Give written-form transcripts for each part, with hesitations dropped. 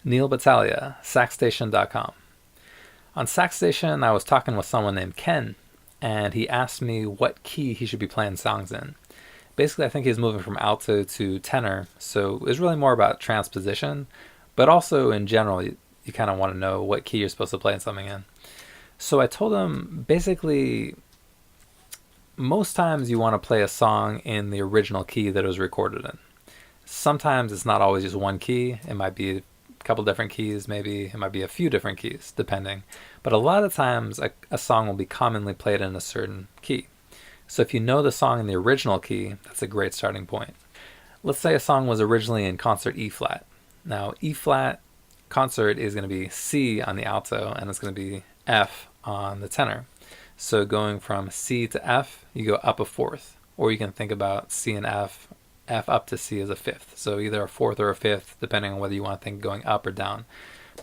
Neal Battaglia, saxstation.com. On Saxstation, I was talking with someone named Ken, and he asked me what key he should be playing songs in. Basically, I think he's moving from alto to tenor, so it was really more about transposition, but also in general, you kind of want to know what key you're supposed to play something in. So I told him basically most times you want to play a song in the original key that it was recorded in. Sometimes it's not always just one key. It might be a couple different keys, maybe it might be a few different keys, depending. But a lot of times a song will be commonly played in a certain key. So if you know the song in the original key, that's a great starting point. Let's say a song was originally in concert E flat. Now E flat concert is going to be C on the alto and it's going to be F on the tenor. So going from C to F, you go up a fourth. Or you can think about C and F, F up to C as a fifth. So either a fourth or a fifth, depending on whether you want to think going up or down.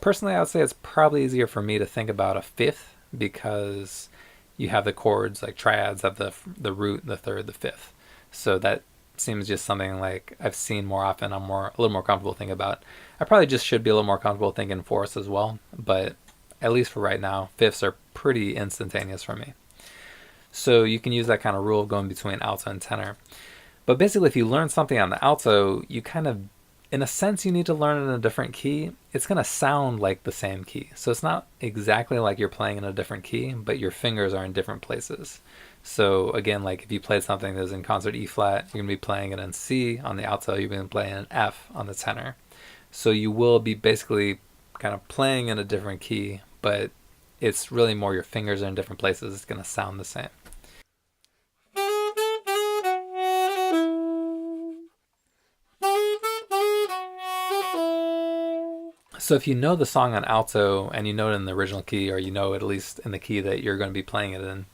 Personally, I would say it's probably easier for me to think about a fifth because you have the chords, like triads have the root, the third, the fifth. So that seems just something like I've seen more often. I'm a little more comfortable thinking about. I probably just should be a little more comfortable thinking fourths as well, but at least for right now, fifths are pretty instantaneous for me. So you can use that kind of rule of going between alto and tenor. But basically, if you learn something on the alto, you kind of, in a sense, you need to learn it in a different key. It's going to sound like the same key. So it's not exactly like you're playing in a different key, but your fingers are in different places. So again, like if you played something that's in concert E flat, you're going to be playing it in C on the alto, you're going to be playing an F on the tenor. So you will be basically kind of playing in a different key, but it's really more your fingers are in different places. It's going to sound the same. So if you know the song on alto and you know it in the original key, or you know it at least in the key that you're going to be playing it in,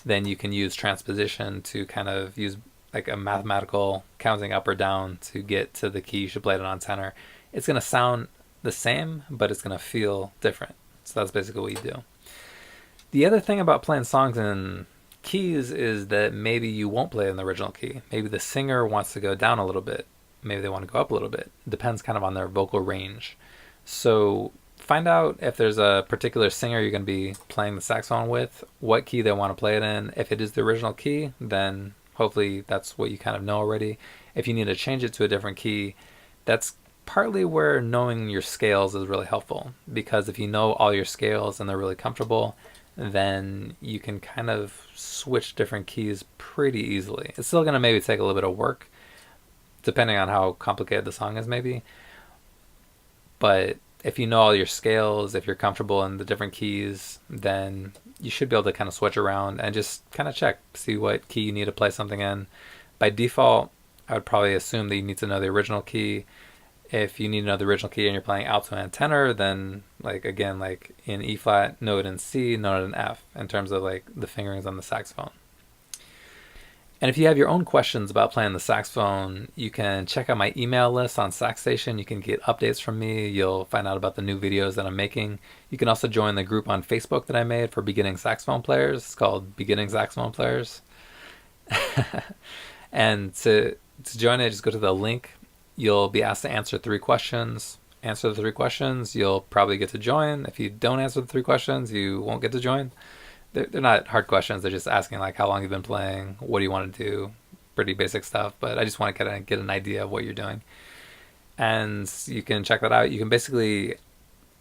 then you can use transposition to kind of use like a mathematical counting up or down to get to the key you should play it on tenor. It's going to sound the same, but it's going to feel different. So that's basically what you do. The other thing about playing songs in keys is that maybe you won't play in the original key. Maybe the singer wants to go down a little bit. Maybe they want to go up a little bit. It depends kind of on their vocal range. So find out if there's a particular singer you're going to be playing the saxophone with, what key they want to play it in. If it is the original key, then hopefully that's what you kind of know already. If you need to change it to a different key, that's partly where knowing your scales is really helpful. Because if you know all your scales and they're really comfortable, then you can kind of switch different keys pretty easily. It's still going to maybe take a little bit of work, depending on how complicated the song is maybe. But if you know all your scales, if you're comfortable in the different keys, then you should be able to kind of switch around and just kind of check, see what key you need to play something in. By default, I would probably assume that you need to know the original key. If you need to know the original key and you're playing alto and tenor, then like again, like in E flat, know it in C, know it in F in terms of like the fingerings on the saxophone. And if you have your own questions about playing the saxophone, you can check out my email list on Saxstation. You can get updates from me. You'll find out about the new videos that I'm making. You can also join the group on Facebook that I made for beginning saxophone players. It's called Beginning Saxophone Players. And to join it, just go to the link. You'll be asked to answer 3 questions. Answer the 3 questions, you'll probably get to join. If you don't answer the 3 questions, you won't get to join. They're not hard questions. They're just asking like how long you've been playing, what do you want to do, pretty basic stuff. But I just want to kind of get an idea of what you're doing. And you can check that out. You can basically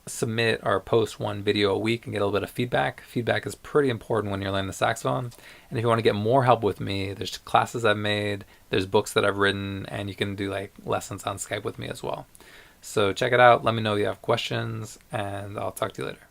submit or post 1 video a week and get a little bit of feedback. Feedback is pretty important when you're learning the saxophone. And if you want to get more help with me, there's classes I've made, there's books that I've written, and you can do like lessons on Skype with me as well. So check it out. Let me know if you have questions, and I'll talk to you later.